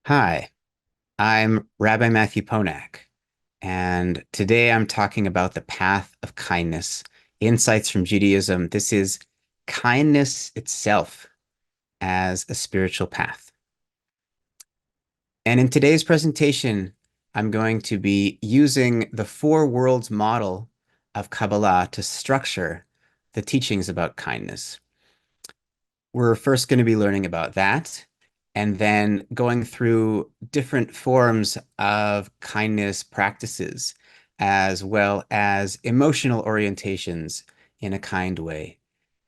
Hi, I'm Rabbi Matthew Ponak, and today I'm talking about the path of kindness, insights from Judaism. This is kindness itself as a spiritual path. And in today's presentation, I'm going to be using the four worlds model of Kabbalah to structure the teachings about kindness. We're first going to be learning about that and then going through different forms of kindness practices, as well as emotional orientations in a kind way,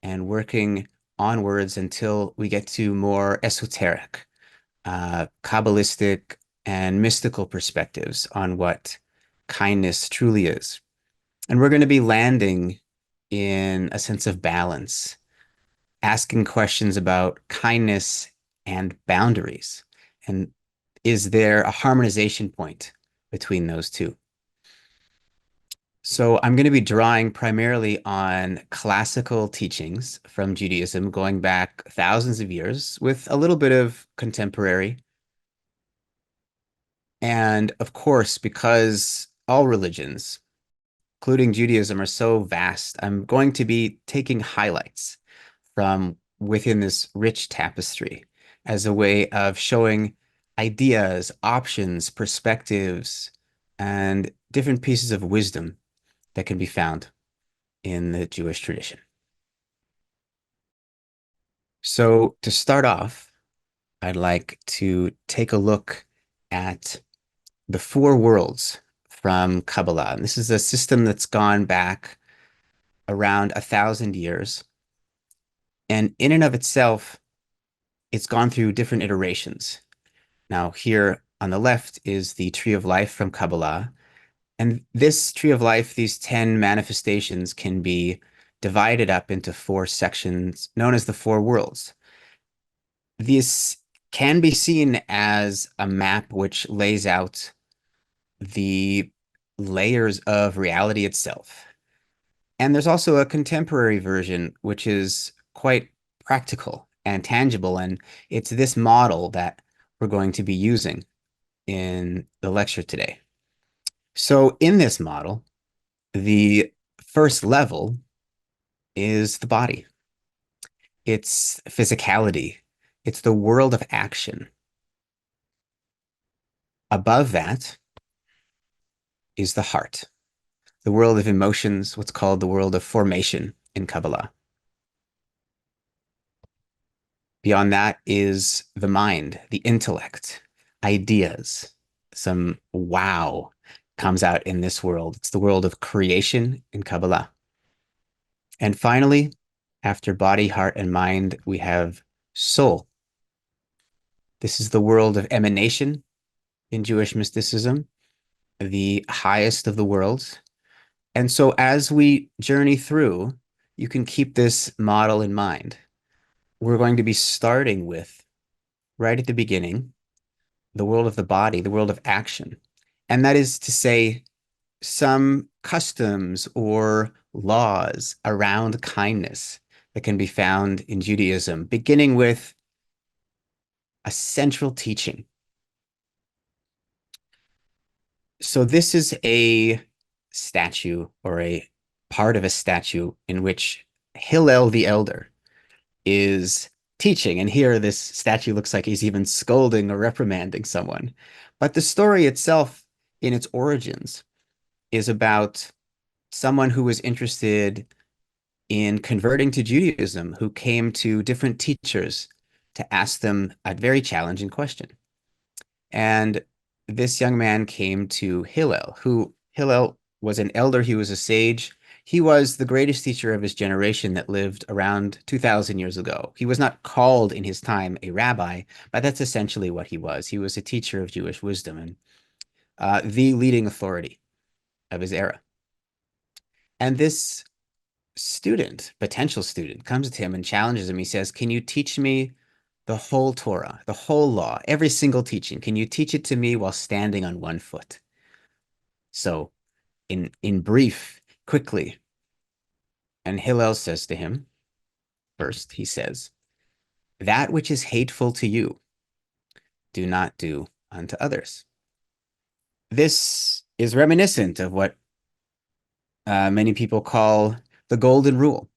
and working onwards until we get to more esoteric, Kabbalistic, and mystical perspectives on what kindness truly is. And we're going to be landing in a sense of balance, asking questions about kindness and boundaries. And is there a harmonization point between those two? So I'm going to be drawing primarily on classical teachings from Judaism going back thousands of years with a little bit of contemporary. And of course, because all religions, including Judaism, are so vast, I'm going to be taking highlights from within this rich tapestry as a way of showing ideas, options, perspectives, and different pieces of wisdom that can be found in the Jewish tradition. So, to start off, I'd like to take a look at the four worlds from Kabbalah. And this is a system that's gone back around 1,000 years. And in and of itself, it's gone through different iterations. Now, here on the left is the tree of life from Kabbalah. And this tree of life, these 10 manifestations, can be divided up into four sections known as the four worlds. This can be seen as a map which lays out the layers of reality itself. And there's also a contemporary version, which is quite practical and tangible. And it's this model that we're going to be using in the lecture today. So, in this model, the first level is the body, it's physicality, it's the world of action. Above that is the heart, the world of emotions, what's called the world of formation in Kabbalah. Beyond that is the mind, the intellect, ideas. Some wow comes out in this world. It's the world of creation in Kabbalah. And finally, after body, heart, and mind, we have soul. This is the world of emanation in Jewish mysticism, the highest of the worlds. And so as we journey through, you can keep this model in mind. We're going to be starting with, right at the beginning, the world of the body, the world of action. And that is to say, some customs or laws around kindness that can be found in Judaism, beginning with a central teaching. So, this is a statue or a part of a statue in which Hillel the Elder is teaching. And here, this statue looks like he's even scolding or reprimanding someone. But the story itself, in its origins, is about someone who was interested in converting to Judaism, who came to different teachers to ask them a very challenging question. And this young man came to Hillel, who Hillel was an elder, he was a sage. He was the greatest teacher of his generation that lived around 2,000 years ago. He was not called in his time a rabbi, but that's essentially what he was. He was a teacher of Jewish wisdom and the leading authority of his era. And this student, potential student, comes to him and challenges him. He says, can you teach me the whole Torah, the whole law, every single teaching? Can you teach it to me while standing on one foot? So, in brief, quickly, and Hillel says to him, first, he says, that which is hateful to you, do not do unto others. This is reminiscent of what many people call the golden rule.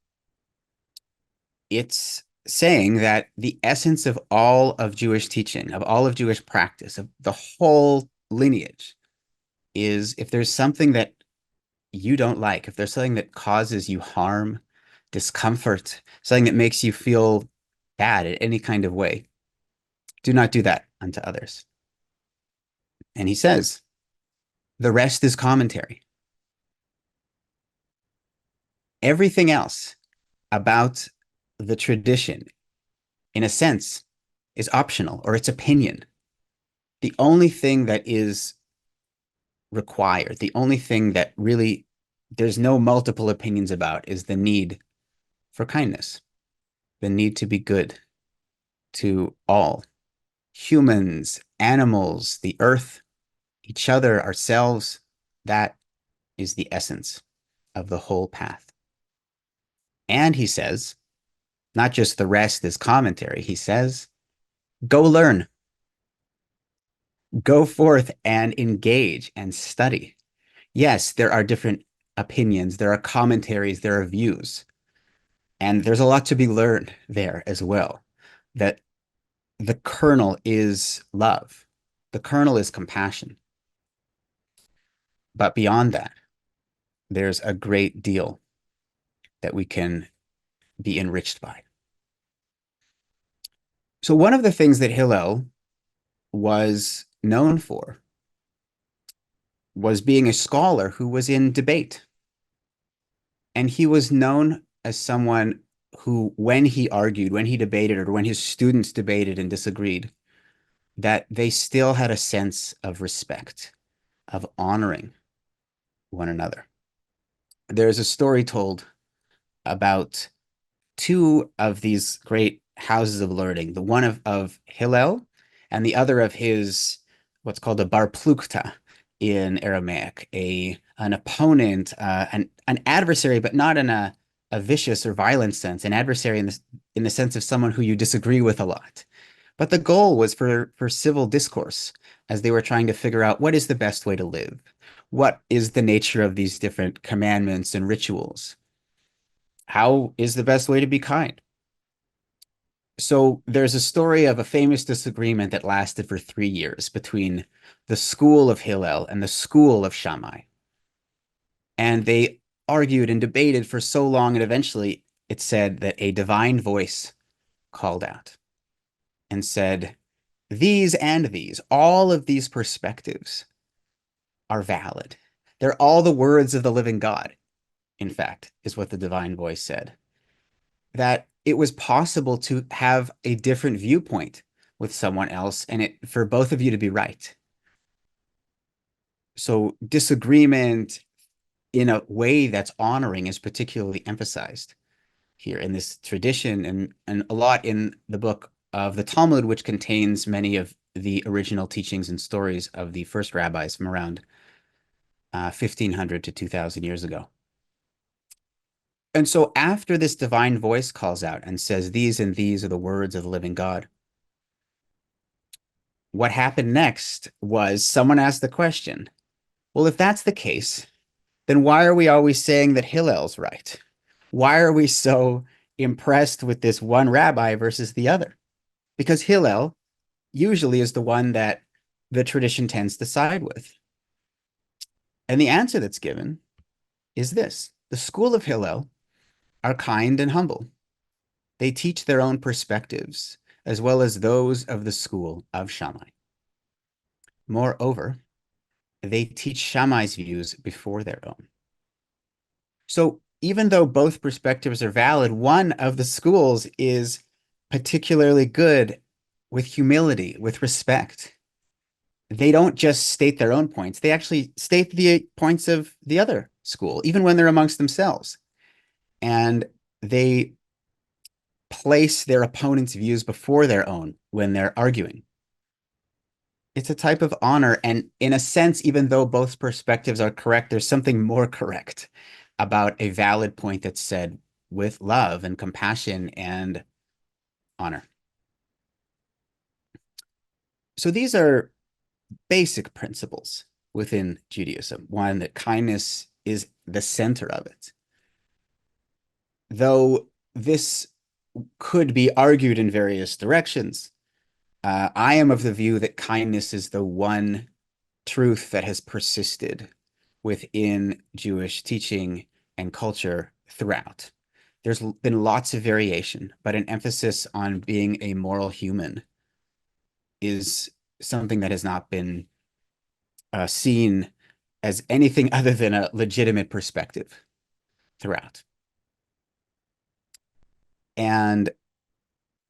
It's saying that the essence of all of Jewish teaching, of all of Jewish practice, of the whole lineage, is if there's something that you don't like, if there's something that causes you harm, discomfort, something that makes you feel bad in any kind of way, do not do that unto others. And he says, the rest is commentary. Everything else about the tradition, in a sense, is optional or it's opinion. The only thing that is required, the only thing that really there's no multiple opinions about is the need for kindness, the need to be good to all humans, animals, the earth, each other, ourselves. That is the essence of the whole path. And he says, not just the rest is commentary, he says, go learn, go forth and engage and study. Yes, there are different opinions, there are commentaries, there are views, and there's a lot to be learned there as well. That the kernel is love, the kernel is compassion. But beyond that, there's a great deal that we can be enriched by. So, one of the things that Hillel was known for was being a scholar who was in debate. And he was known as someone who, when he argued, when he debated, or when his students debated and disagreed, that they still had a sense of respect, of honoring one another. There's a story told about two of these great houses of learning, the one of Hillel and the other of his, what's called a bar plukta in Aramaic, an opponent, an adversary, but not in a vicious or violent sense, an adversary in the sense of someone who you disagree with a lot. But the goal was for civil discourse as they were trying to figure out what is the best way to live? What is the nature of these different commandments and rituals? How is the best way to be kind? So there's a story of a famous disagreement that lasted for 3 years between the school of Hillel and the school of Shammai. And they argued and debated for so long, and eventually it said that a divine voice called out and said, these and these, all of these perspectives are valid. They're all the words of the living God, in fact, is what the divine voice said. That it was possible to have a different viewpoint with someone else and for both of you to be right. So disagreement in a way that's honoring is particularly emphasized here in this tradition and a lot in the book of the Talmud, which contains many of the original teachings and stories of the first rabbis from around 1500 to 2000 years ago. And so after this divine voice calls out and says, these and these are the words of the living God, what happened next was someone asked the question, well, if that's the case, then why are we always saying that Hillel's right? Why are we so impressed with this one rabbi versus the other? Because Hillel usually is the one that the tradition tends to side with. And the answer that's given is this. The school of Hillel are kind and humble. They teach their own perspectives, as well as those of the school of Shammai. Moreover, they teach Shammai's views before their own. So even though both perspectives are valid, one of the schools is particularly good with humility, with respect. They don't just state their own points, they actually state the points of the other school, even when they're amongst themselves. And they place their opponent's views before their own when they're arguing. It's a type of honor. And in a sense, even though both perspectives are correct, there's something more correct about a valid point that's said with love and compassion and honor. So these are basic principles within Judaism. One, that kindness is the center of it. Though this could be argued in various directions, I am of the view that kindness is the one truth that has persisted within Jewish teaching and culture throughout. There's been lots of variation, but an emphasis on being a moral human is something that has not been seen as anything other than a legitimate perspective throughout. And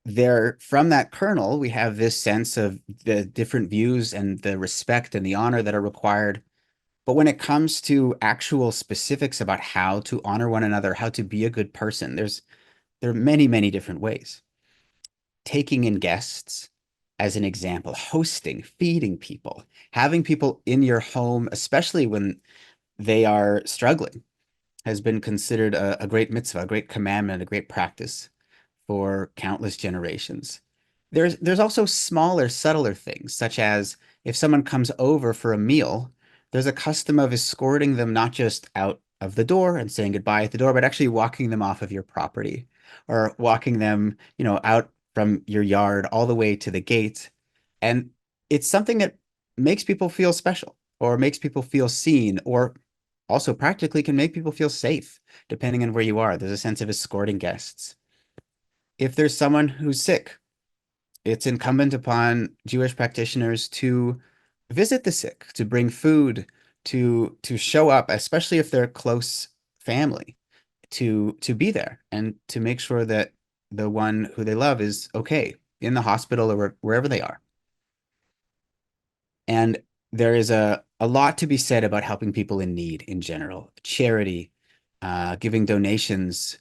there, from that kernel, we have this sense of the different views and the respect and the honor that are required. But when it comes to actual specifics about how to honor one another, how to be a good person, there are many, many different ways. Taking in guests as an example, hosting, feeding people, having people in your home, especially when they are struggling, has been considered a great mitzvah, a great commandment, a great practice for countless generations. There's also smaller, subtler things, such as if someone comes over for a meal, there's a custom of escorting them not just out of the door and saying goodbye at the door, but actually walking them off of your property or walking them, out from your yard all the way to the gate. And it's something that makes people feel special or makes people feel seen or also practically can make people feel safe, depending on where you are. There's a sense of escorting guests. If there's someone who's sick, it's incumbent upon Jewish practitioners to visit the sick, to bring food, to show up, especially if they're close family, to be there and to make sure that the one who they love is okay in the hospital or wherever they are. And there is a lot to be said about helping people in need in general, charity, giving donations,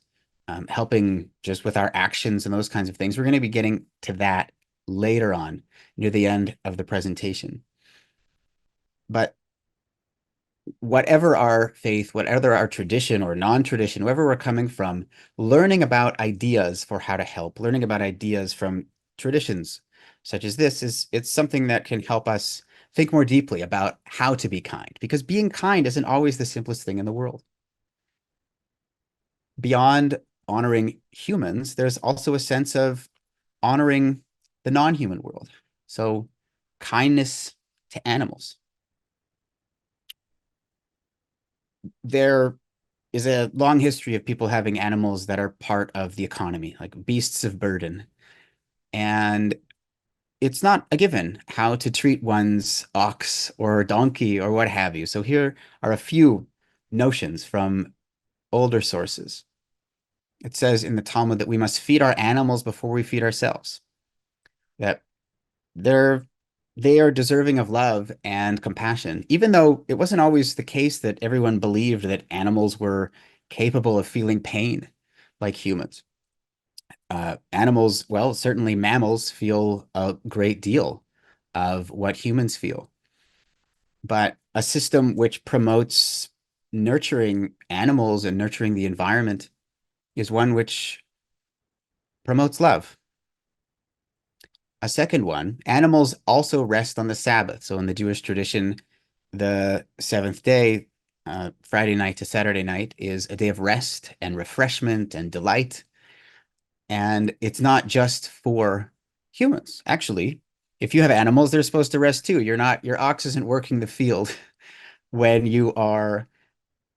helping just with our actions and those kinds of things. We're going to be getting to that later on near the end of the presentation. But whatever our faith, whatever our tradition or non-tradition, wherever we're coming from, learning about ideas for how to help, learning about ideas from traditions such as this it's something that can help us think more deeply about how to be kind, because being kind isn't always the simplest thing in the world. Beyond honoring humans, there's also a sense of honoring the non-human world. So kindness to animals. There is a long history of people having animals that are part of the economy, like beasts of burden. And it's not a given how to treat one's ox or donkey or what have you. So here are a few notions from older sources. It says in the Talmud that we must feed our animals before we feed ourselves, that they're they are deserving of love and compassion, even though it wasn't always the case that everyone believed that animals were capable of feeling pain like humans. Animals, well, certainly mammals feel a great deal of what humans feel, but a system which promotes nurturing animals and nurturing the environment is one which promotes love. A second one, animals also rest on the Sabbath. So in the Jewish tradition, the seventh day, Friday night to Saturday night, is a day of rest and refreshment and delight. And it's not just for humans. Actually, if you have animals, they're supposed to rest too. Your ox isn't working the field when you are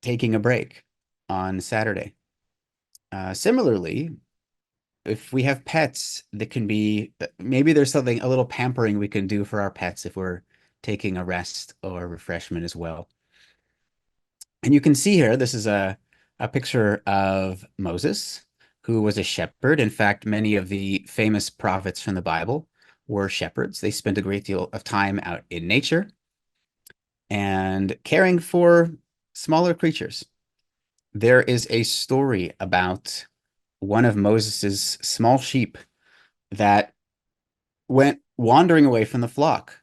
taking a break on Saturday. Similarly, if we have pets, that can be maybe there's something a little pampering we can do for our pets if we're taking a rest or refreshment as well. And you can see here, this is a picture of Moses, who was a shepherd. In fact, many of the famous prophets from the Bible were shepherds. They spent a great deal of time out in nature and caring for smaller creatures. There is a story about one of Moses's small sheep that went wandering away from the flock.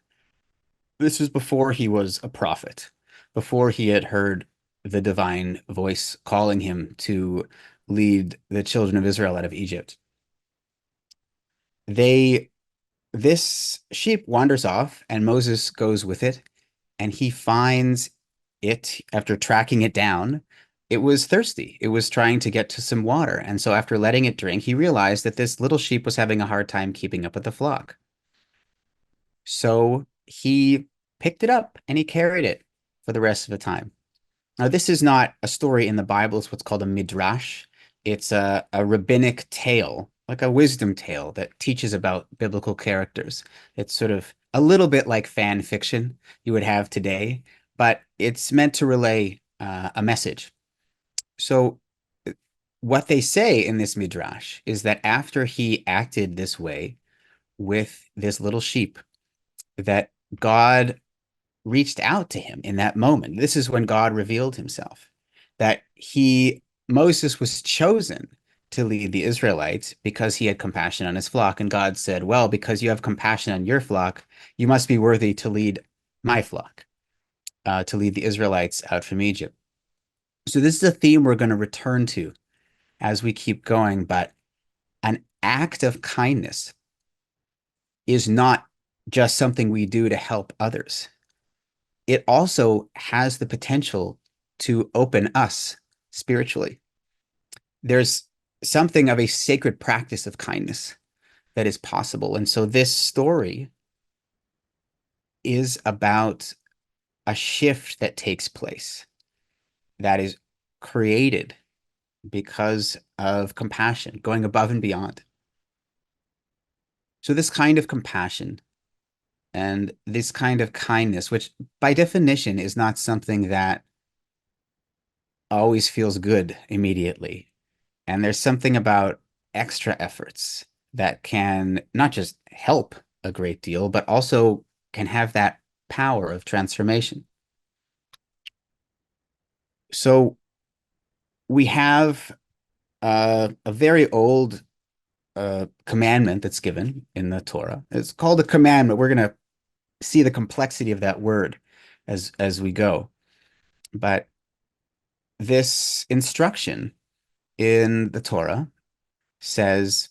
This was before he was a prophet, before he had heard the divine voice calling him to lead the children of Israel out of Egypt. They this sheep wanders off, and Moses goes with it, and he finds it after tracking it down. It was thirsty. It was trying to get to some water. And so, after letting it drink, he realized that this little sheep was having a hard time keeping up with the flock. So, he picked it up and he carried it for the rest of the time. Now, this is not a story in the Bible. It's what's called a midrash. It's a rabbinic tale, like a wisdom tale that teaches about biblical characters. It's sort of a little bit like fan fiction you would have today, but it's meant to relay a message. So, what they say in this midrash is that after he acted this way with this little sheep, that God reached out to him in that moment. This is when God revealed himself, that Moses was chosen to lead the Israelites because he had compassion on his flock. And God said, well, because you have compassion on your flock, you must be worthy to lead my flock, to lead the Israelites out from Egypt. So this is a theme we're going to return to as we keep going, but an act of kindness is not just something we do to help others. It also has the potential to open us spiritually. There's something of a sacred practice of kindness that is possible. And so this story is about a shift that takes place that is created because of compassion, going above and beyond. So this kind of compassion and this kind of kindness, which by definition is not something that always feels good immediately. And there's something about extra efforts that can not just help a great deal, but also can have that power of transformation. So we have a very old commandment that's given in the Torah. It's called a commandment. We're going to see the complexity of that word as we go. But this instruction in the Torah says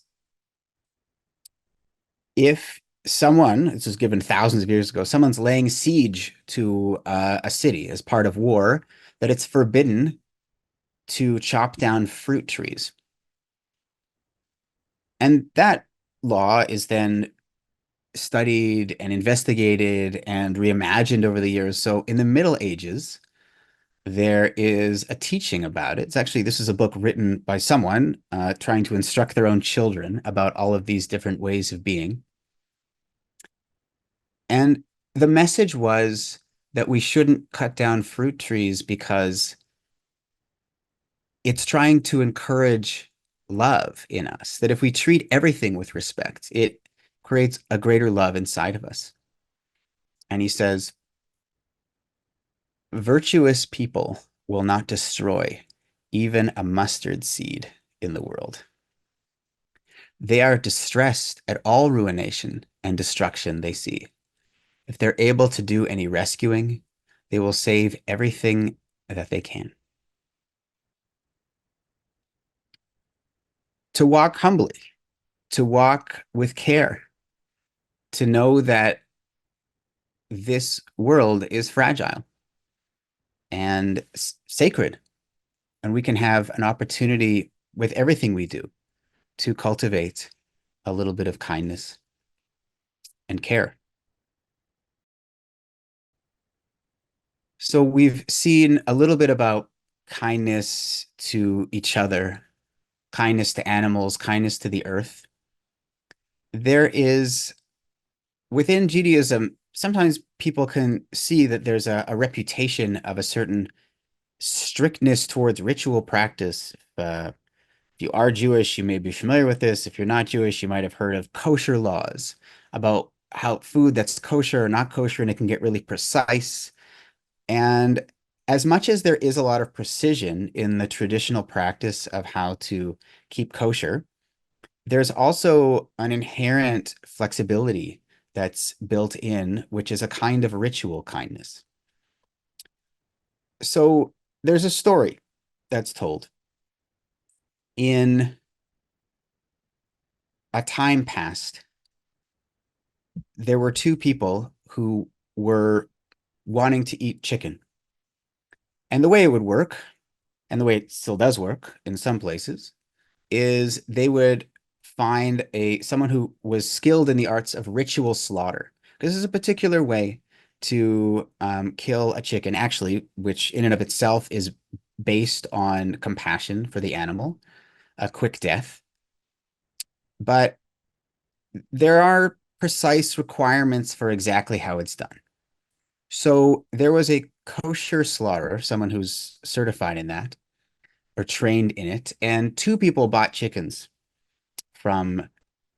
if someone, this was given thousands of years ago, someone's laying siege to a city as part of war, that it's forbidden to chop down fruit trees. And that law is then studied and investigated and reimagined over the years. So in the Middle Ages, there is a teaching about it. It's actually, this is a book written by someone trying to instruct their own children about all of these different ways of being. And the message was that we shouldn't cut down fruit trees because it's trying to encourage love in us, that if we treat everything with respect, it creates a greater love inside of us. And he says, virtuous people will not destroy even a mustard seed in the world. They are distressed at all ruination and destruction they see. If they're able to do any rescuing, they will save everything that they can. To walk humbly, to walk with care, to know that this world is fragile and sacred, and we can have an opportunity with everything we do to cultivate a little bit of kindness and care. So we've seen a little bit about kindness to each other, kindness to animals, kindness to the earth. There is within Judaism, sometimes people can see that there's a reputation of a certain strictness towards ritual practice. If you are Jewish, you may be familiar with this. If you're not Jewish, you might have heard of kosher laws about how food that's kosher or not kosher, and it can get really precise. And as much as there is a lot of precision in the traditional practice of how to keep kosher, there's also an inherent flexibility that's built in, which is a kind of ritual kindness. So there's a story that's told in a time past there were two people who were wanting to eat chicken. And the way it would work, and the way it still does work in some places, is they would find a someone who was skilled in the arts of ritual slaughter. This is a particular way to kill a chicken, actually, which in and of itself is based on compassion for the animal, a quick death. But there are precise requirements for exactly how it's done. So there was a kosher slaughterer, someone who's certified in that or trained in it, and two people bought chickens from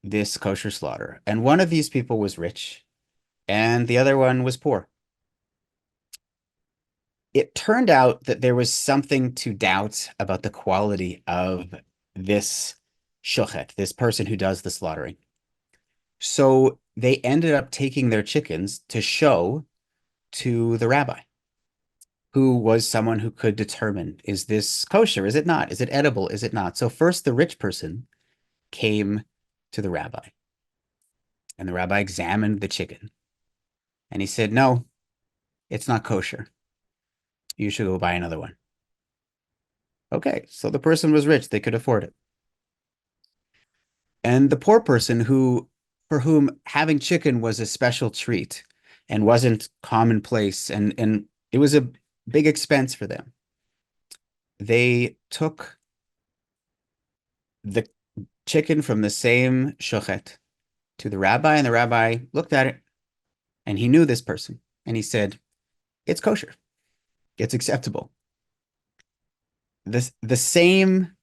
this kosher slaughter. And one of these people was rich and the other one was poor. It turned out that there was something to doubt about the quality of this shochet, this person who does the slaughtering. So they ended up taking their chickens to show to the rabbi, who was someone who could determine, is this kosher? Is it not? Is it edible? Is it not? So first, the rich person came to the rabbi, and the rabbi examined the chicken, and he said, no, it's not kosher. You should go buy another one. Okay, so the person was rich, they could afford it. And the poor person who for whom having chicken was a special treat and wasn't commonplace and it was a big expense for them. They took the chicken from the same shochet to the rabbi, and the rabbi looked at it and he knew this person and he said, it's kosher. It's acceptable. The same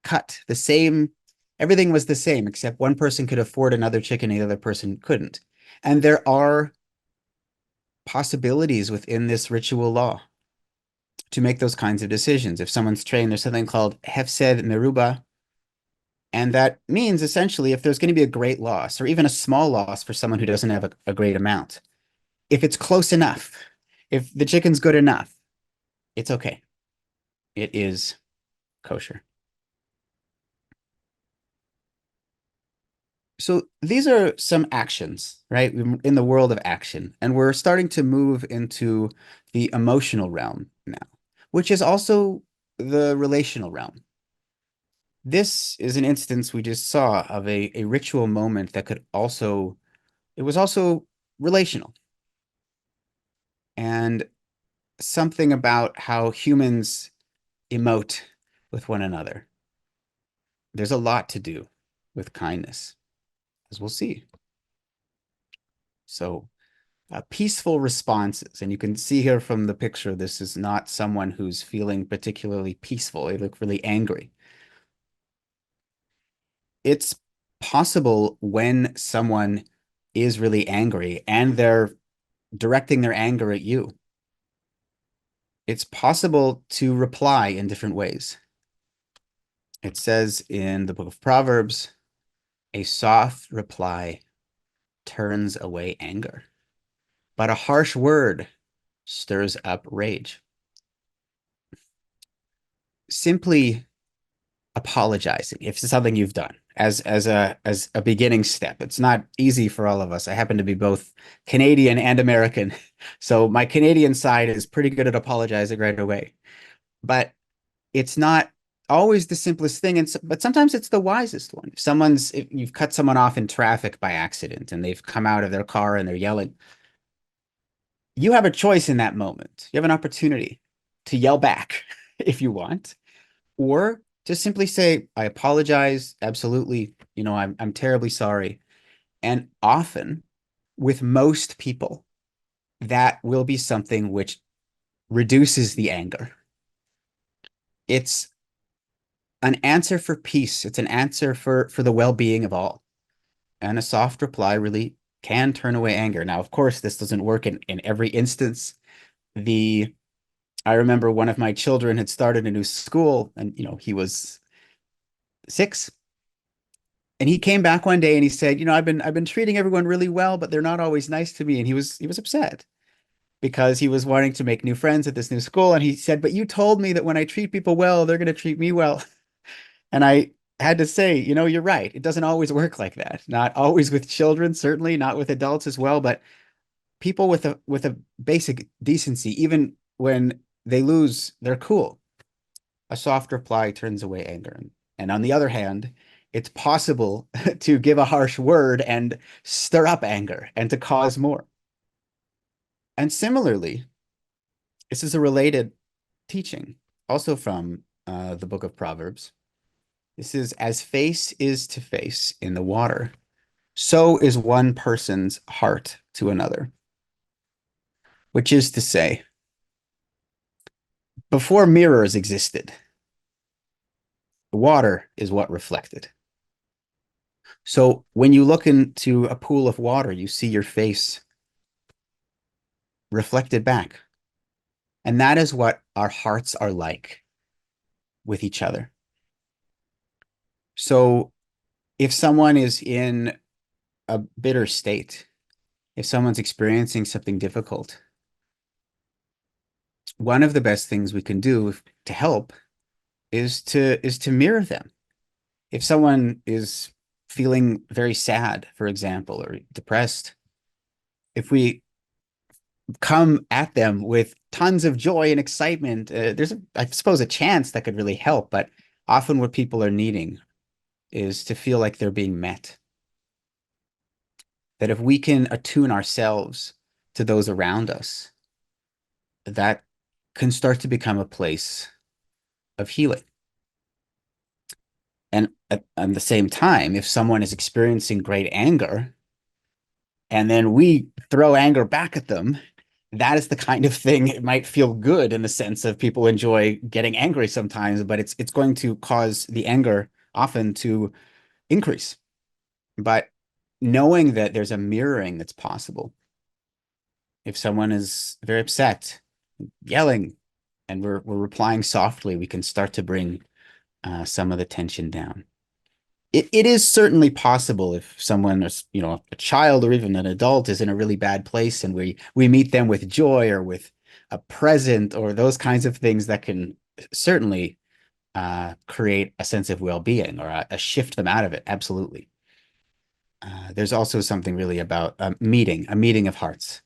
cut, the same, everything was the same, except one person could afford another chicken, the other person couldn't. And there are possibilities within this ritual law to make those kinds of decisions. If someone's trained, there's something called hefsed meruba. And that means essentially if there's going to be a great loss or even a small loss for someone who doesn't have a great amount, if it's close enough, if the chicken's good enough, it's okay. It is kosher. So these are some actions, right? In the world of action. And we're starting to move into the emotional realm now, which is also the relational realm. This is an instance we just saw of a ritual moment that could also, it was also relational. And something about how humans emote with one another. There's a lot to do with kindness, as we'll see. So peaceful responses. And you can see here from the picture, this is not someone who's feeling particularly peaceful. They look really angry. It's possible when someone is really angry and they're directing their anger at you, it's possible to reply in different ways. It says in the book of Proverbs, a soft reply turns away anger, but a harsh word stirs up rage. Simply apologizing if it's something you've done as a beginning step. It's not easy for all of us. I happen to be both Canadian and American, so my Canadian side is pretty good at apologizing right away. But it's not always the simplest thing, but sometimes it's the wisest one. If you've cut someone off in traffic by accident and they've come out of their car and they're yelling, you have a choice in that moment. You have an opportunity to yell back if you want, or to simply say, I apologize. Absolutely. I'm terribly sorry. And often with most people, that will be something which reduces the anger. It's an answer for peace. It's an answer for the well-being of all. And a soft reply really can turn away anger. Now, of course, this doesn't work in every instance. I remember one of my children had started a new school and he was 6. And he came back one day and he said, I've been treating everyone really well, but they're not always nice to me. And he was upset because he was wanting to make new friends at this new school. And he said, but you told me that when I treat people well, they're going to treat me well. And had to say, you're right. It doesn't always work like that. Not always with children, certainly not with adults as well, but people with a basic decency, even when they lose their cool, a soft reply turns away anger. And on the other hand, it's possible to give a harsh word and stir up anger and to cause more. And similarly, this is a related teaching, also from the book of Proverbs. This is as face is to face in the water, so is one person's heart to another. Which is to say, before mirrors existed, water is what reflected. So when you look into a pool of water, you see your face reflected back. And that is what our hearts are like with each other. So if someone is in a bitter state, if someone's experiencing something difficult, one of the best things we can do to help is to mirror them. If someone is feeling very sad, for example, or depressed, if we come at them with tons of joy and excitement, there's, I suppose, a chance that could really help. But often what people are needing is to feel like they're being met. That if we can attune ourselves to those around us, that can start to become a place of healing. And at the same time, if someone is experiencing great anger, and then we throw anger back at them, that is the kind of thing. It might feel good in the sense of people enjoy getting angry sometimes, but it's going to cause the anger often to increase. But knowing that there's a mirroring that's possible. If someone is very upset, yelling, and we're replying softly, we can start to bring some of the tension down. It is certainly possible if someone is, a child or even an adult is in a really bad place and we meet them with joy or with a present or those kinds of things that can certainly create a sense of well-being or shift them out of it. Absolutely. There's also something really about a meeting of hearts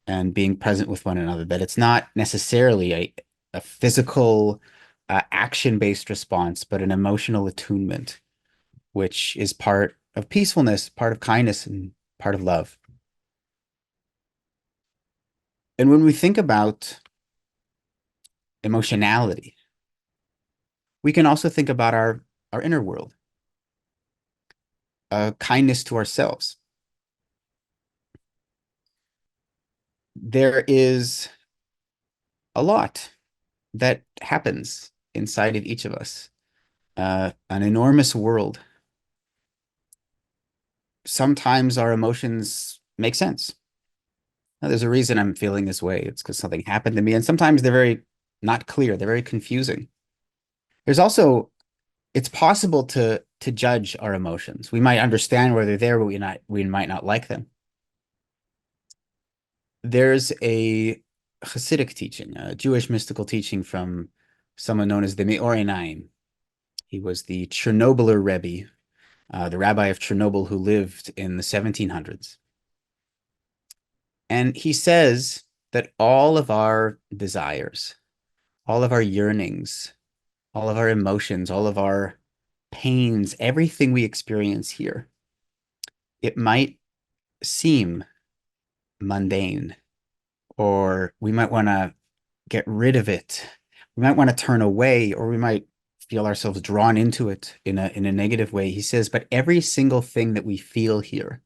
and being present with one another, that it's not necessarily a physical action-based response, but an emotional attunement, which is part of peacefulness, part of kindness, and part of love. And when we think about emotionality, we can also think about our inner world, kindness to ourselves. There is a lot that happens inside of each of us, an enormous world. Sometimes our emotions make sense. Now, there's a reason I'm feeling this way. It's because something happened to me. And sometimes they're very not clear. They're very confusing. There's also, it's possible to judge our emotions. We might understand where they're there, but we might not like them. There's a Hasidic teaching, a Jewish mystical teaching from someone known as the Me'or Einayim. He was the Chernobyler Rebbe, the rabbi of Chernobyl who lived in the 1700s. And he says that all of our desires, all of our yearnings, all of our emotions, all of our pains, everything we experience here, it might seem mundane, or we might want to get rid of it. We might want to turn away, or we might feel ourselves drawn into it in a negative way. He says, but every single thing that we feel here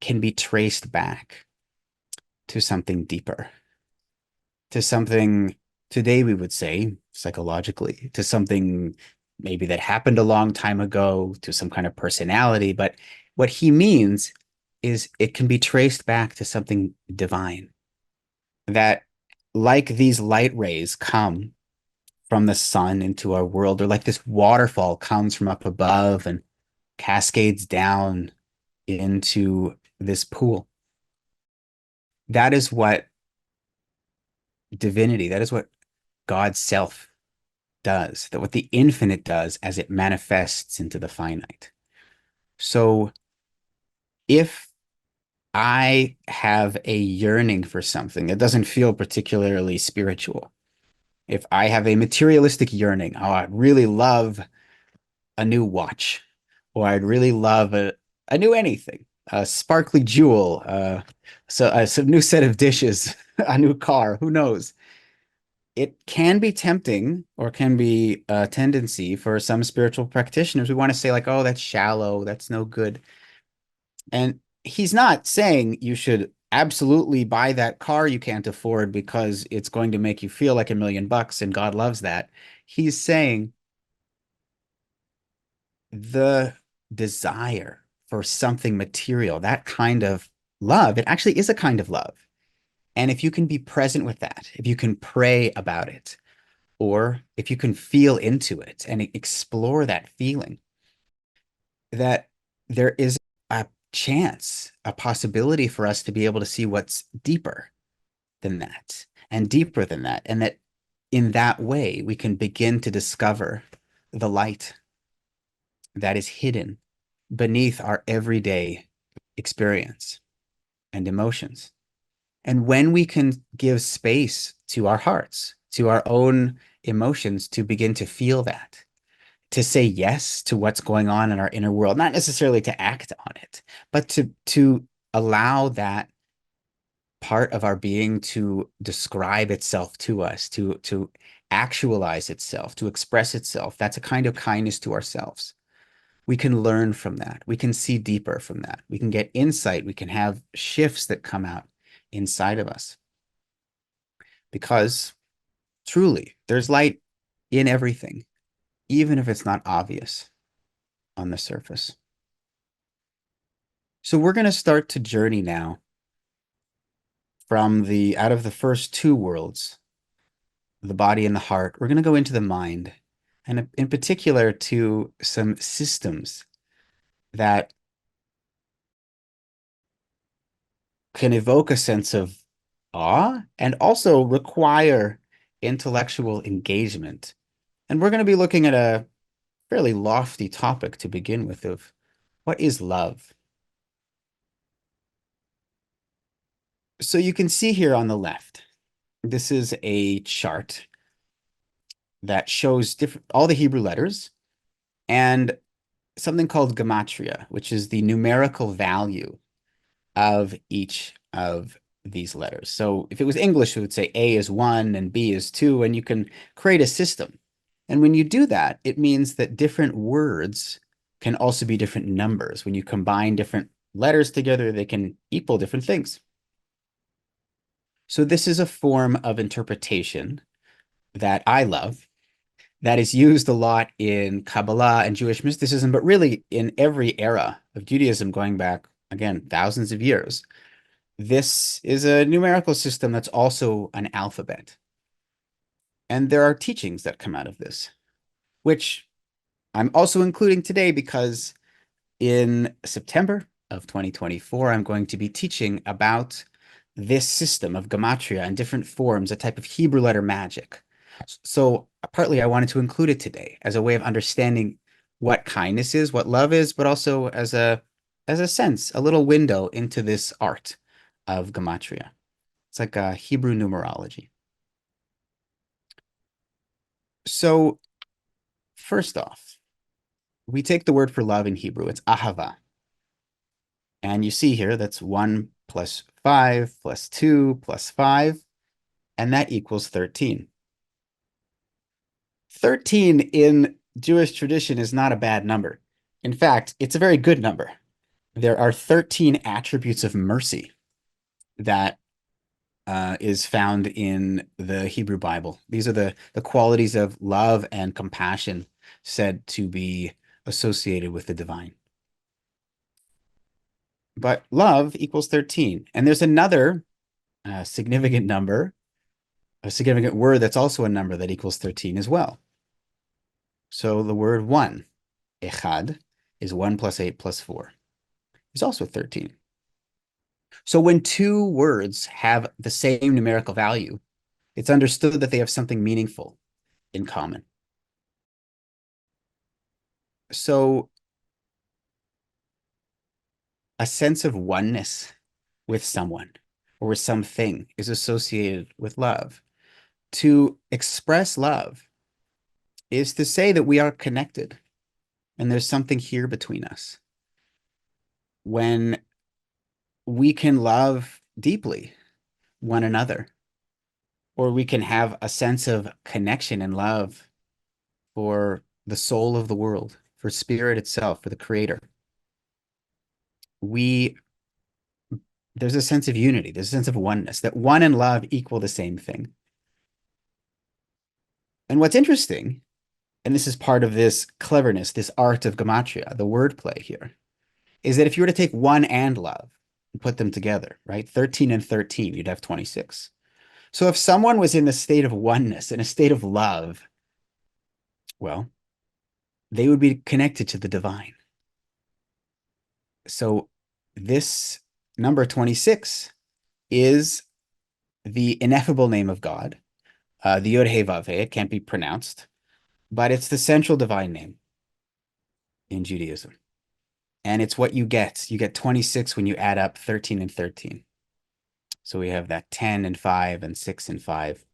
can be traced back to something deeper, to something today we would say psychologically, to something maybe that happened a long time ago, to some kind of personality. But what he means is it can be traced back to something divine, that like these light rays come from the sun into our world, or like this waterfall comes from up above and cascades down into this pool. That is what divinity, that is what God's self does, that what the infinite does as it manifests into the finite. So if I have a yearning for something that doesn't feel particularly spiritual, if I have a materialistic yearning, oh, I'd really love a new watch, or I'd really love a new anything, a sparkly jewel, some new set of dishes, a new car, who knows? It can be tempting or can be a tendency for some spiritual practitioners. We want to say, like, oh, that's shallow, that's no good. And he's not saying you should absolutely buy that car you can't afford because it's going to make you feel like $1 million and God loves that. He's saying the desire for something material, that kind of love, it actually is a kind of love. And if you can be present with that, if you can pray about it, or if you can feel into it and explore that feeling, that there is a chance, a possibility for us to be able to see what's deeper than that and deeper than that. And that in that way, we can begin to discover the light that is hidden beneath our everyday experience and emotions. And when we can give space to our hearts, to our own emotions to begin to feel that, to say yes to what's going on in our inner world, not necessarily to act on it, but to allow that part of our being to describe itself to us, to actualize itself, to express itself. That's a kind of kindness to ourselves. We can learn from that. We can see deeper from that. We can get insight. We can have shifts that come out inside of us. Because truly, there's light in everything, even if it's not obvious on the surface. So we're going to start to journey now from the out of the first two worlds, the body and the heart. We're going to go into the mind, and in particular to some systems that can evoke a sense of awe and also require intellectual engagement. And we're going to be looking at a fairly lofty topic to begin with of what is love? So you can see here on the left, this is a chart that shows different all the Hebrew letters and something called gematria, which is the numerical value of each of these letters. So if it was English, it would say A is 1 and B is 2, and you can create a system. And when you do that, it means that different words can also be different numbers. When you combine different letters together, they can equal different things. So this is a form of interpretation that I love, that is used a lot in Kabbalah and Jewish mysticism, but really in every era of Judaism going back, again, thousands of years. This is a numerical system that's also an alphabet. And there are teachings that come out of this, which I'm also including today because in September of 2024, I'm going to be teaching about this system of gematria and different forms, a type of Hebrew letter magic. So partly I wanted to include it today as a way of understanding what kindness is, what love is, but also as a sense, a little window into this art of gematria. It's like a Hebrew numerology. So first off, we take the word for love in Hebrew. It's ahava. And you see here, that's 1 plus 5 plus 2 plus 5, and that equals 13. 13 in Jewish tradition is not a bad number. In fact, it's a very good number. There are 13 attributes of mercy that is found in the Hebrew Bible. These are the qualities of love and compassion said to be associated with the divine. But love equals 13. And there's another significant number, a significant word that's also a number that equals 13 as well. So the word one, echad, is 1 plus 8 plus 4. It's also 13. So when two words have the same numerical value, it's understood that they have something meaningful in common. So a sense of oneness with someone or with something is associated with love. To express love is to say that we are connected and there's something here between us. When we can love deeply one another, or we can have a sense of connection and love for the soul of the world, for spirit itself, for the creator, we there's a sense of unity, there's a sense of oneness, that one and love equal the same thing. And what's interesting, and this is part of this cleverness, this art of gematria, the wordplay here, is that if you were to take one and love and put them together, right? 13 and 13, you'd have 26. So if someone was in a state of oneness, in a state of love, well, they would be connected to the divine. So this number 26 is the ineffable name of God, the Yod He Vav He. It can't be pronounced, but it's the central divine name in Judaism. And it's what you get. You get 26 when you add up 13 and 13. So we have that 10 and 5 and 6 and 5.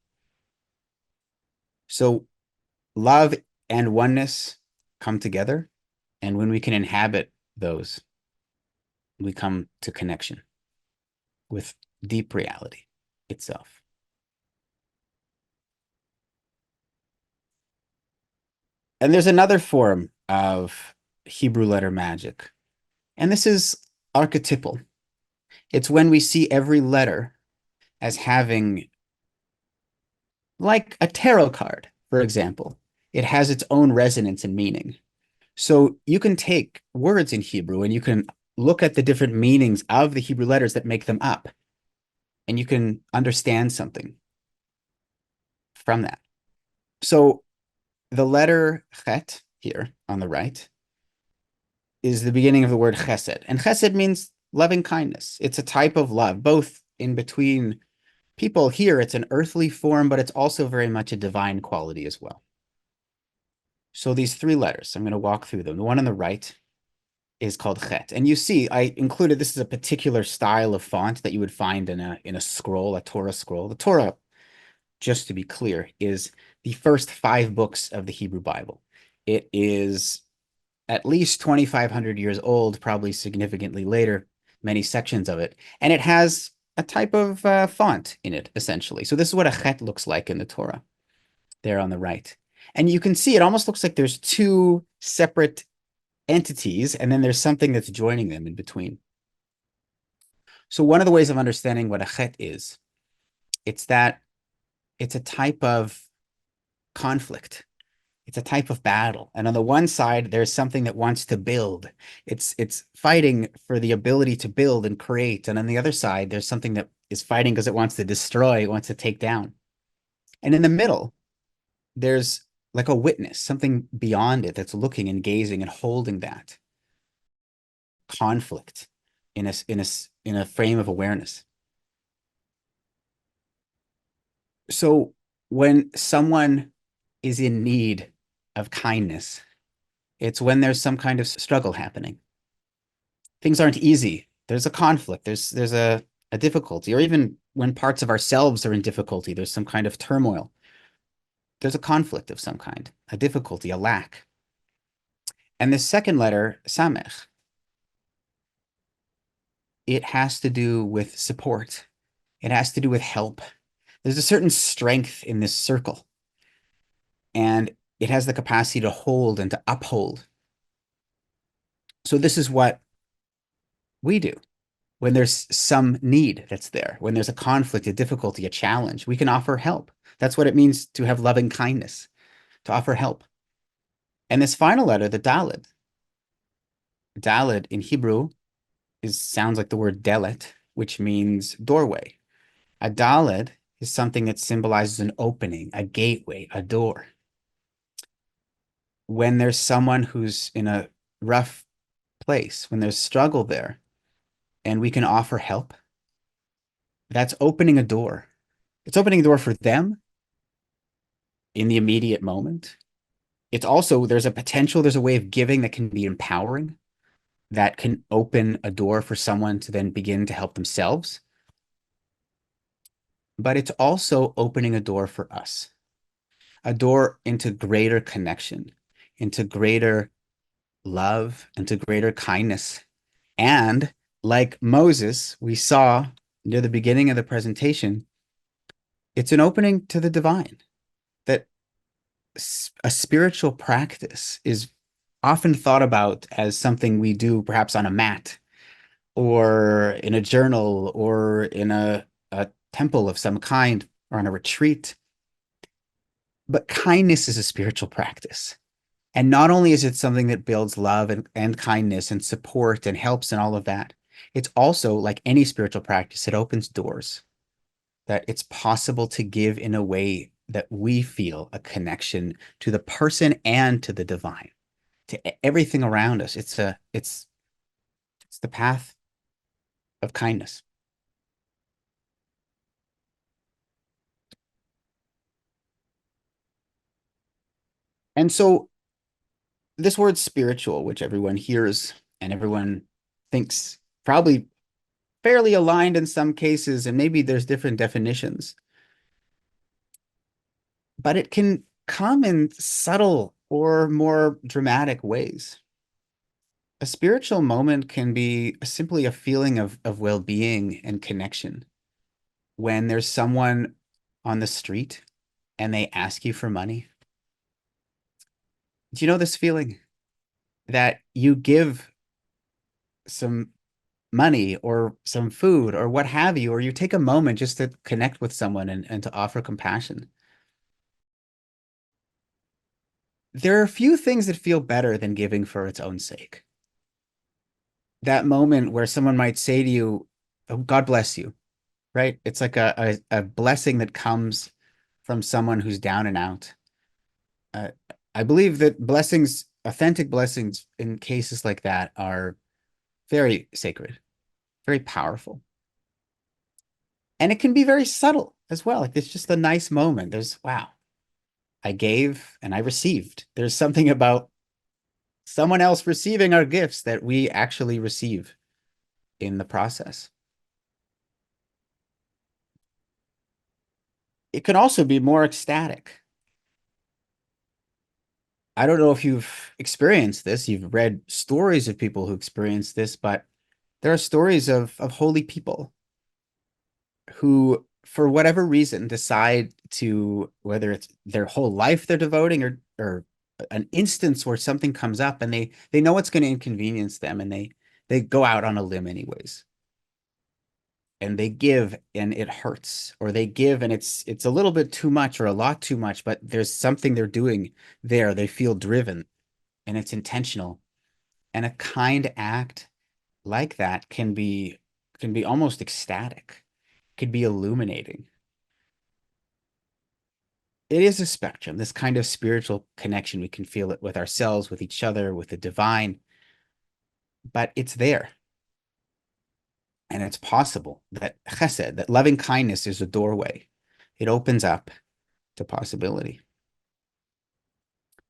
So love and oneness come together. And when we can inhabit those, we come to connection with deep reality itself. And there's another form of Hebrew letter magic, and this is archetypal. It's when we see every letter as having, like a tarot card, for example, it has its own resonance and meaning. So you can take words in Hebrew and you can look at the different meanings of the Hebrew letters that make them up, and you can understand something from that. So the letter chet here on the right is the beginning of the word chesed. And chesed means loving kindness. It's a type of love, both in between people here. It's an earthly form, but it's also very much a divine quality as well. So these three letters, I'm going to walk through them. The one on the right is called chet. And you see, I included, this is a particular style of font that you would find in a scroll, a Torah scroll. The Torah, just to be clear, is the first 5 books of the Hebrew Bible. It is at least 2,500 years old, probably significantly later, many sections of it. And it has a type of font in it, essentially. So this is what a chet looks like in the Torah, there on the right. And you can see it almost looks like there's 2 separate entities, and then there's something that's joining them in between. So one of the ways of understanding what a chet is, it's that it's a type of conflict. It's a type of battle. And on the one side, there's something that wants to build. It's fighting for the ability to build and create. And on the other side, there's something that is fighting because it wants to destroy, it wants to take down. And in the middle, there's like a witness, something beyond it that's looking and gazing and holding that conflict in a frame of awareness. So when someone is in need of kindness, it's when there's some kind of struggle happening. Things aren't easy. There's a conflict. There's a difficulty, or even when parts of ourselves are in difficulty, there's some kind of turmoil. There's a conflict of some kind, a difficulty, a lack. And the second letter, samech, it has to do with support. It has to do with help. There's a certain strength in this circle, and it has the capacity to hold and to uphold. So this is what we do when there's some need that's there, when there's a conflict, a difficulty, a challenge. We can offer help. That's what it means to have loving kindness, to offer help. And this final letter, the Daled, Daled in Hebrew sounds like the word delet, which means doorway. A Daled is something that symbolizes an opening, a gateway, a door. When there's someone who's in a rough place, when there's struggle there, and we can offer help, that's opening a door. It's opening a door for them in the immediate moment, It's also, there's a potential, there's a way of giving that can be empowering, that can open a door for someone to then begin to help themselves. But it's also opening a door for us, a door into greater connection, into greater love, into greater kindness. And like Moses, we saw near the beginning of the presentation, it's an opening to the divine, that a spiritual practice is often thought about as something we do perhaps on a mat or in a journal or in a temple of some kind or on a retreat. But kindness is a spiritual practice. And not only is it something that builds love and kindness and support and helps and all of that, it's also like any spiritual practice, it opens doors, that it's possible to give in a way that we feel a connection to the person and to the divine, to everything around us. It's the path of kindness. And so this word spiritual, which everyone hears and everyone thinks probably fairly aligned in some cases, and maybe there's different definitions, but it can come in subtle or more dramatic ways. A spiritual moment can be simply a feeling of well-being and connection. When there's someone on the street and they ask you for money, do you know this feeling that you give some money or some food or what have you, or you take a moment just to connect with someone and to offer compassion? There are a few things that feel better than giving for its own sake. That moment where someone might say to you, "Oh, God bless you," right? It's like a blessing that comes from someone who's down and out. Uh, I believe that blessings, authentic blessings in cases like that, are very sacred, very powerful. And it can be very subtle as well. Like it's just a nice moment. There's, wow, I gave and I received. There's something about someone else receiving our gifts that we actually receive in the process. It can also be more ecstatic. I don't know if you've experienced this, you've read stories of people who experienced this, but there are stories of holy people who, for whatever reason, decide to, whether it's their whole life they're devoting or an instance where something comes up and they know it's going to inconvenience them, and they go out on a limb anyways, and they give and it hurts, or they give and it's a little bit too much or a lot too much, but there's something they're doing there. They feel driven and it's intentional. And a kind act like that can be almost ecstatic, could be illuminating. It is a spectrum, this kind of spiritual connection. We can feel it with ourselves, with each other, with the divine, but it's there. And it's possible that chesed, that loving kindness, is a doorway. It opens up to possibility.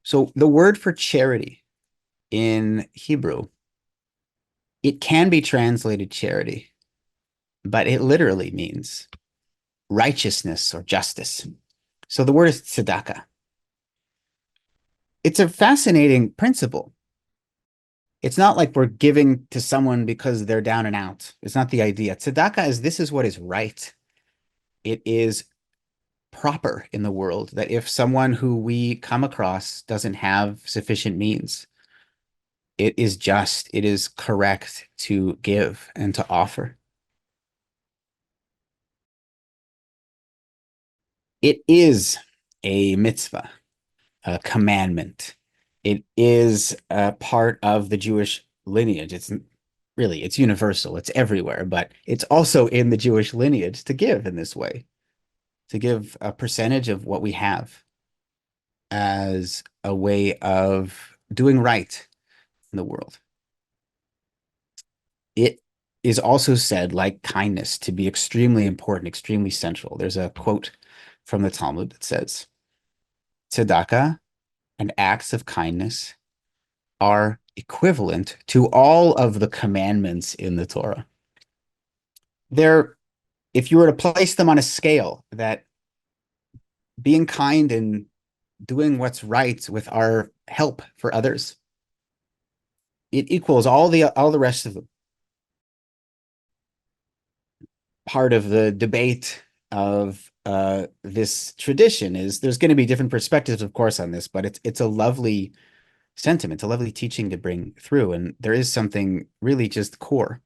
So the word for charity in Hebrew, it can be translated charity, but it literally means righteousness or justice. So the word is tzedaka. It's a fascinating principle. It's not like we're giving to someone because they're down and out. It's not the idea. Tzedaka is, this is what is right. It is proper in the world, that if someone who we come across doesn't have sufficient means, it is just, it is correct to give and to offer. It is a mitzvah, a commandment. It is a part of the Jewish lineage. It's really, it's universal, it's everywhere, but it's also in the Jewish lineage to give in this way, to give a percentage of what we have as a way of doing right in the world. It is also said, like kindness, to be extremely important, extremely central. There's a quote from the Talmud that says, Tzedakah and acts of kindness are equivalent to all of the commandments in the Torah. They're, if you were to place them on a scale, that being kind and doing what's right with our help for others, it equals all the rest of them. Part of the debate of this tradition is there's going to be different perspectives, of course, on this, but it's a lovely sentiment, a lovely teaching to bring through, and there is something really just core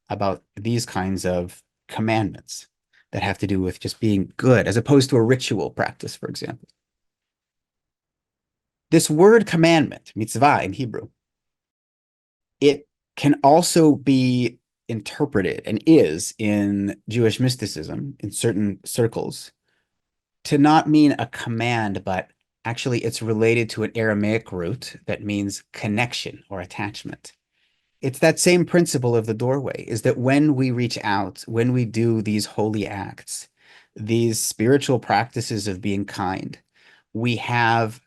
about these kinds of commandments that have to do with just being good, as opposed to a ritual practice, for example. This word commandment, mitzvah in Hebrew, it can also be interpreted, and is in Jewish mysticism in certain circles, to not mean a command, but actually it's related to an Aramaic root that means connection or attachment. It's that same principle of the doorway, is that when we reach out, when we do these holy acts, these spiritual practices of being kind, we have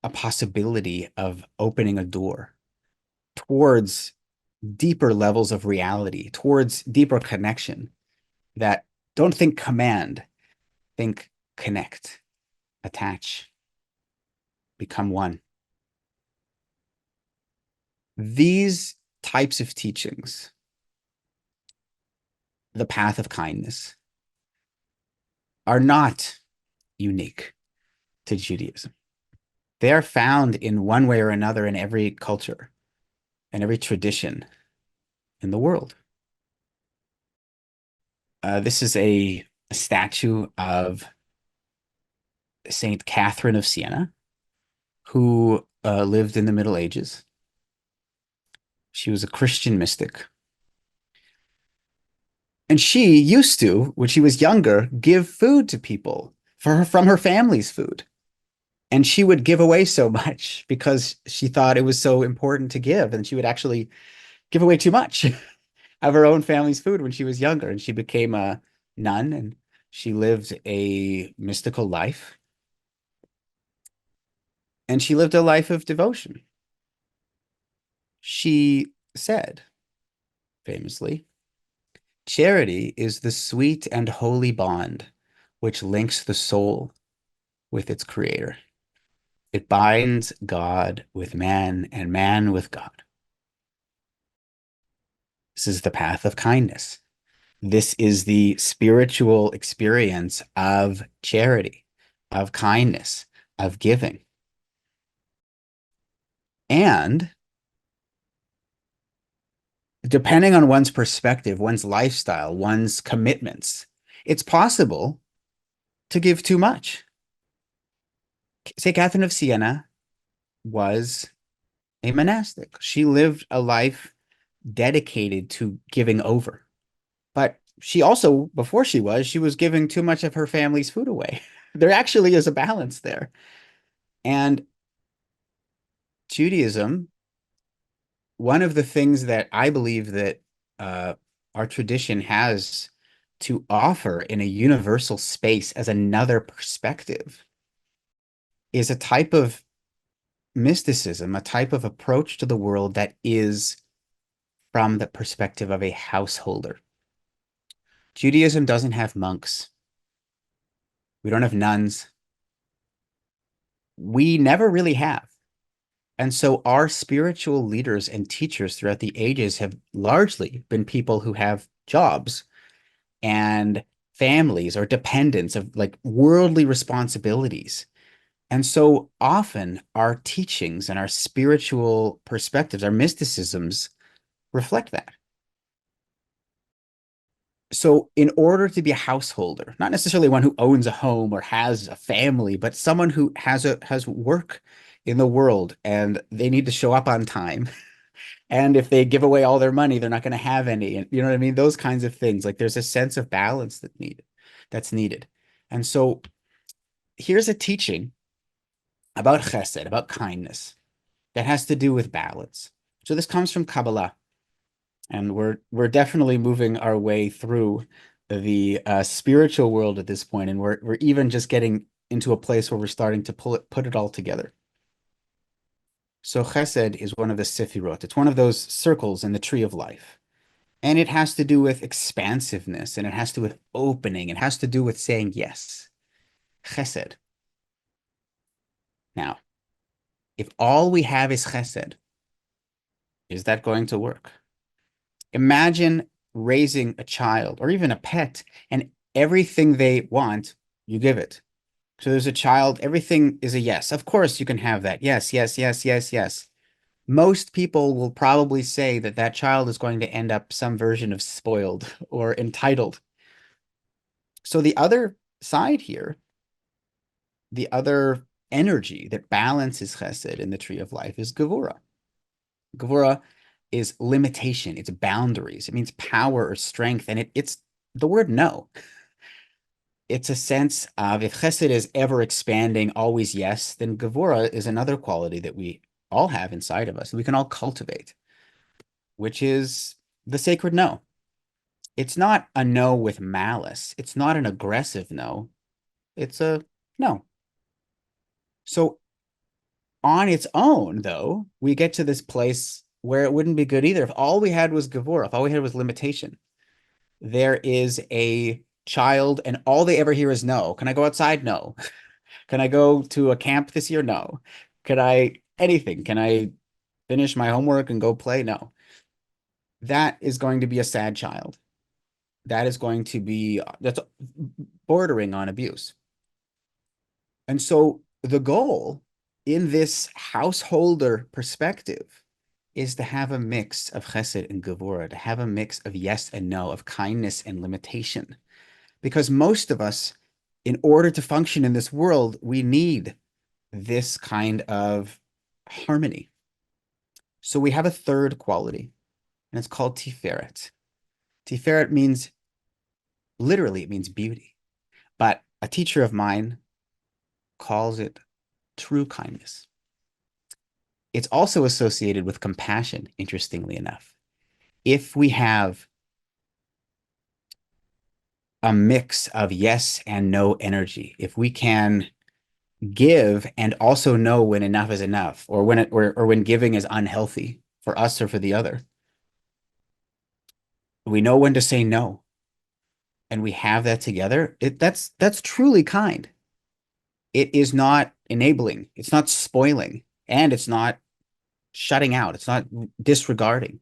a possibility of opening a door towards deeper levels of reality, towards deeper connection, that don't think command, think connect, attach, become one. These types of teachings, the path of kindness, are not unique to Judaism. They are found in one way or another in every culture and every tradition in the world. This is a statue of Saint Katherine of Sienna, who lived in the Middle Ages. She was a Christian mystic. And she used to, when she was younger, give food to people from her family's food. And she would give away so much because she thought it was so important to give. And she would actually give away too much of her own family's food when she was younger. And she became a nun, and she lived a mystical life. And she lived a life of devotion. She said, famously, "Charity is the sweet and holy bond which links the soul with its creator. It binds God with man and man with God." This is the path of kindness. This is the spiritual experience of charity, of kindness, of giving. And depending on one's perspective, one's lifestyle, one's commitments, it's possible to give too much. Say Katherine of Sienna was a monastic. She lived a life dedicated to giving over. But she also, before she was giving too much of her family's food away. There actually is a balance there. And Judaism, one of the things that I believe that our tradition has to offer in a universal space as another perspective, is a type of mysticism, a type of approach to the world that is from the perspective of a householder. Judaism doesn't have monks. We don't have nuns. We never really have. And so our spiritual leaders and teachers throughout the ages have largely been people who have jobs and families or dependents of like worldly responsibilities. And so often our teachings and our spiritual perspectives, our mysticisms reflect that. So in order to be a householder, not necessarily one who owns a home or has a family, but someone who has work in the world and they need to show up on time. And if they give away all their money, they're not going to have any. And you know what I mean? Those kinds of things. Like there's a sense of balance that's needed. And so here's a teaching about chesed, about kindness, that has to do with balance. So this comes from Kabbalah. And we're definitely moving our way through the spiritual world at this point, and we're even just getting into a place where we're starting to put it all together. So chesed is one of the sefirot. It's one of those circles in the tree of life. And it has to do with expansiveness, and it has to do with opening. It has to do with saying yes. Chesed. Now, if all we have is chesed, is that going to work? Imagine raising a child or even a pet, and everything they want, you give it. So there's a child, everything is a yes. Of course, you can have that. Yes, yes, yes, yes, yes. Most people will probably say that that child is going to end up some version of spoiled or entitled. So the other side here, the other energy that balances chesed in the tree of life is gevura. Gevura is limitation, it's boundaries. It means power or strength, and it's the word no. It's a sense of if chesed is ever expanding, always yes, then gevura is another quality that we all have inside of us, that we can all cultivate, which is the sacred no. It's not a no with malice. It's not an aggressive no. It's a no. So on its own, though, we get to this place where it wouldn't be good either. If all we had was gevura, if all we had was limitation, there is a child and all they ever hear is no. Can I go outside? No. Can I go to a camp this year? No. Could I anything? Can I finish my homework and go play? No. That is going to be a sad child. That is going to be that's bordering on abuse. And so the goal in this householder perspective is to have a mix of chesed and gevura, to have a mix of yes and no, of kindness and limitation. Because most of us, in order to function in this world, we need this kind of harmony. So we have a third quality, and it's called tiferet. Tiferet means, literally, it means beauty. But a teacher of mine calls it true kindness. It's also associated with compassion, interestingly enough. If we have a mix of yes and no energy, if we can give and also know when enough is enough, or when giving is unhealthy for us or for the other, we know when to say no, and we have that together, that's truly kind. It is not enabling, it's not spoiling, and it's not shutting out, it's not disregarding.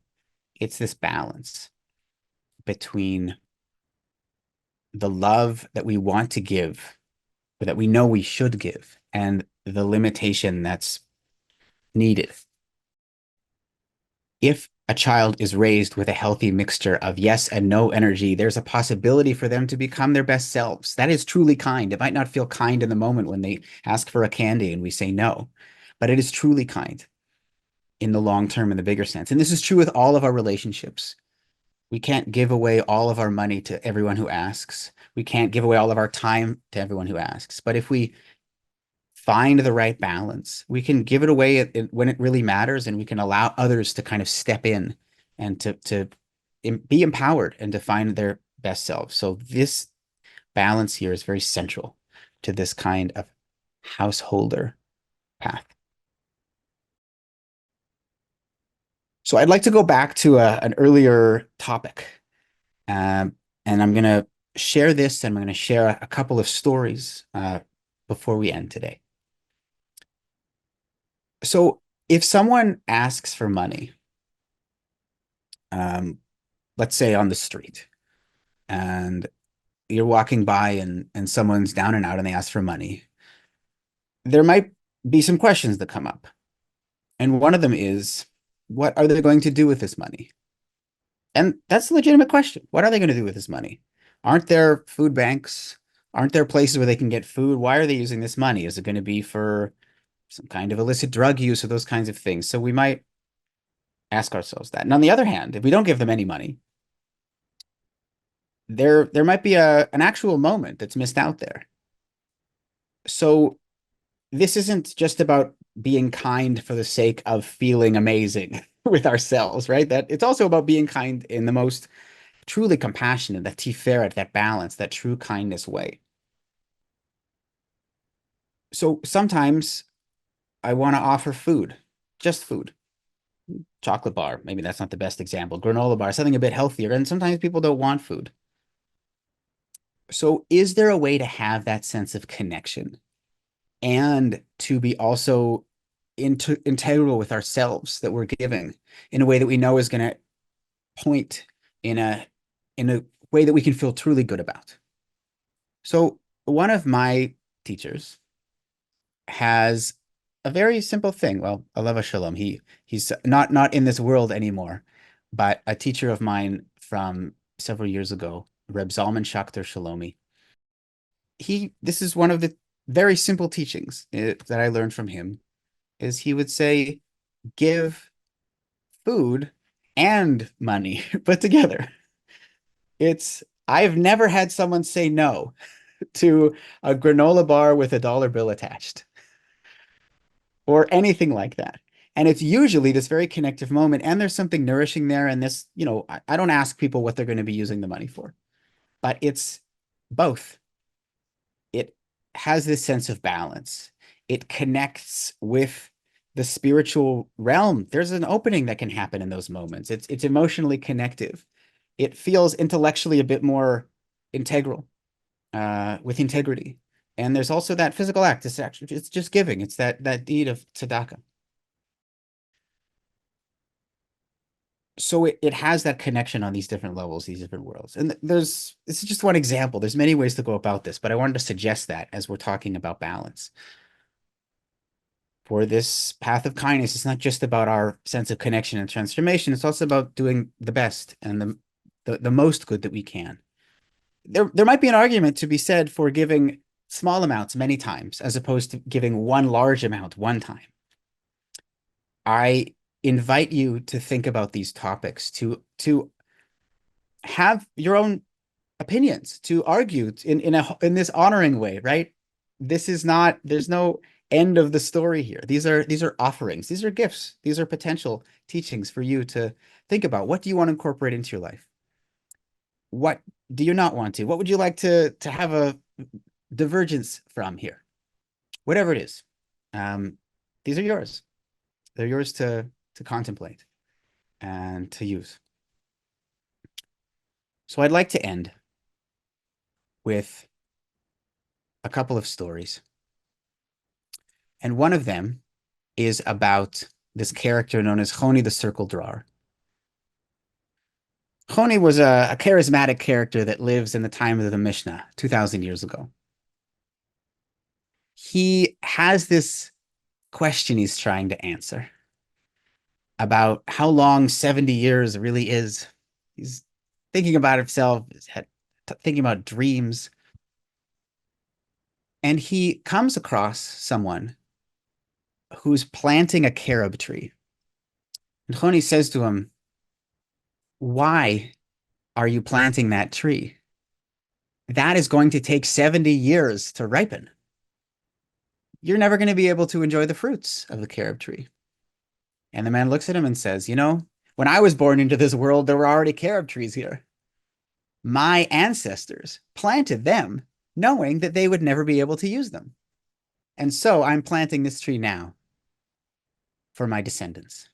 It's this balance between the love that we want to give, or that we know we should give, and the limitation that's needed. If a child is raised with a healthy mixture of yes and no energy, there's a possibility for them to become their best selves. That is truly kind. It might not feel kind in the moment when they ask for a candy and we say no, but it is truly kind in the long term, in the bigger sense. And this is true with all of our relationships. We can't give away all of our money to everyone who asks. We can't give away all of our time to everyone who asks. But if we find the right balance, we can give it away when it really matters, and we can allow others to kind of step in and to be empowered and to find their best selves. So this balance here is very central to this kind of householder path. So I'd like to go back to an earlier topic, and I'm going to share this, and I'm going to share a couple of stories before we end today. So if someone asks for money, let's say on the street, and you're walking by and someone's down and out and they ask for money, there might be some questions that come up. And one of them is, what are they going to do with this money? And that's a legitimate question. What are they going to do with this money? Aren't there food banks? Aren't there places where they can get food? Why are they using this money? Is it going to be for some kind of illicit drug use or those kinds of things? So we might ask ourselves that. And on the other hand, if we don't give them any money, there might be an actual moment that's missed out there. So this isn't just about being kind for the sake of feeling amazing with ourselves, right? That it's also about being kind in the most truly compassionate, that tiferet, that balance, that true kindness way. So sometimes I want to offer food, just food, chocolate bar. Maybe that's not the best example. Granola bar, something a bit healthier. And sometimes people don't want food. So is there a way to have that sense of connection and to be also integral with ourselves that we're giving in a way that we know is going to point in a way that we can feel truly good about? So one of my teachers has a very simple thing. Well, Aleva Shalom. He's not in this world anymore, but a teacher of mine from several years ago, Reb Zalman Schachter Shalomi. This is one of the very simple teachings that I learned from him. Is he would say, give food and money put together. I've never had someone say no to a granola bar with a dollar bill attached or anything like that. And it's usually this very connective moment, and there's something nourishing there. And this, I don't ask people what they're going to be using the money for, but it's both. It has this sense of balance. It connects with the spiritual realm. There's an opening that can happen in those moments. It's emotionally connective. It feels intellectually a bit more integral, with integrity. And there's also that physical act. It's just giving. It's that deed of tzedakah. So it has that connection on these different levels, these different worlds. And this is just one example. There's many ways to go about this, but I wanted to suggest that as we're talking about balance. For this path of kindness, it's not just about our sense of connection and transformation. It's also about doing the best and the most good that we can. There might be an argument to be said for giving small amounts many times as opposed to giving one large amount one time. I invite you to think about these topics, to have your own opinions, to argue in this honoring way, right? This is not, there's no end of the story here. These are offerings, these are gifts, these are potential teachings for you to think about. What do you want to incorporate into your life? What do you not want to? What would you like to have a divergence from here? Whatever it is, these are yours. They're yours to contemplate and to use. So I'd like to end with a couple of stories. And one of them is about this character known as Choni the Circle Drawer. Choni was a charismatic character that lives in the time of the Mishnah, 2,000 years ago. He has this question he's trying to answer about how long 70 years really is. He's thinking about himself, thinking about dreams. And he comes across someone who's planting a carob tree. And Choni says to him, why are you planting that tree? That is going to take 70 years to ripen. You're never going to be able to enjoy the fruits of the carob tree. And the man looks at him and says, when I was born into this world, there were already carob trees here. My ancestors planted them knowing that they would never be able to use them. And so I'm planting this tree now for my descendants.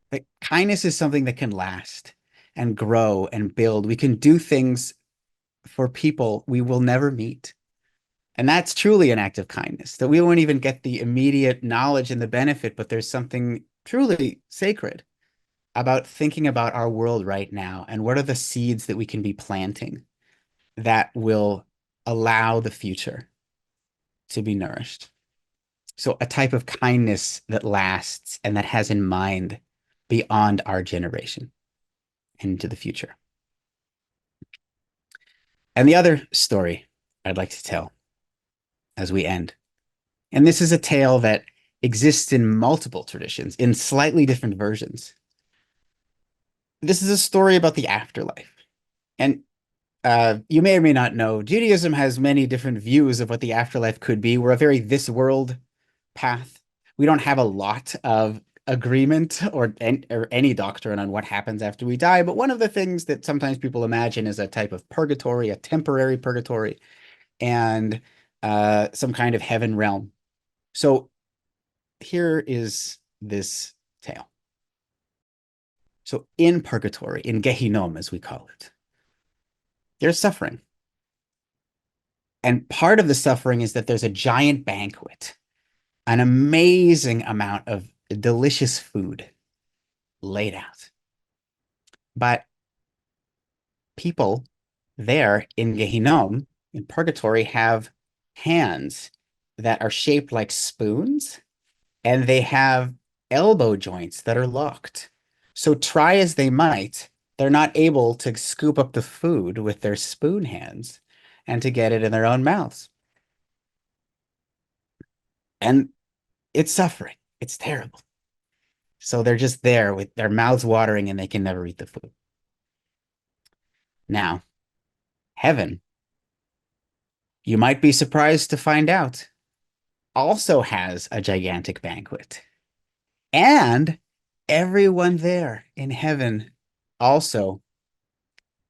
But kindness is something that can last and grow and build. We can do things for people we will never meet. And that's truly an act of kindness, that we won't even get the immediate knowledge and the benefit, but there's something truly sacred about thinking about our world right now and what are the seeds that we can be planting that will allow the future to be nourished. So a type of kindness that lasts and that has in mind beyond our generation and into the future. And the other story I'd like to tell as we end, and this is a tale that exists in multiple traditions, in slightly different versions. This is a story about the afterlife. And you may or may not know, Judaism has many different views of what the afterlife could be. We're a very this world path. We don't have a lot of agreement or any doctrine on what happens after we die. But one of the things that sometimes people imagine is a type of purgatory, a temporary purgatory. and some kind of heaven realm. So here is this tale. So in purgatory, in Gehinnom, as we call it, there's suffering. And part of the suffering is that there's a giant banquet, an amazing amount of delicious food laid out. But people there in Gehinnom, in purgatory, have hands that are shaped like spoons, and they have elbow joints that are locked. So try as they might, they're not able to scoop up the food with their spoon hands and to get it in their own mouths. And it's suffering. It's terrible. So they're just there with their mouths watering and they can never eat the food. Now, heaven, you might be surprised to find out, also has a gigantic banquet. And everyone there in heaven also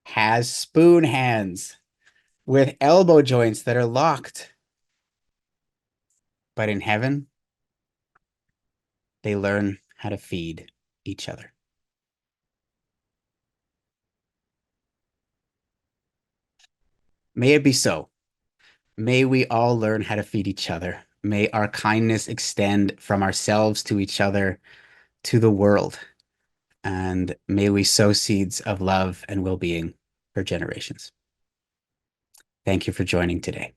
has spoon hands with elbow joints that are locked. But in heaven, they learn how to feed each other. May it be so. May we all learn how to feed each other. May our kindness extend from ourselves to each other to the world. And may we sow seeds of love and well being for generations. Thank you for joining today.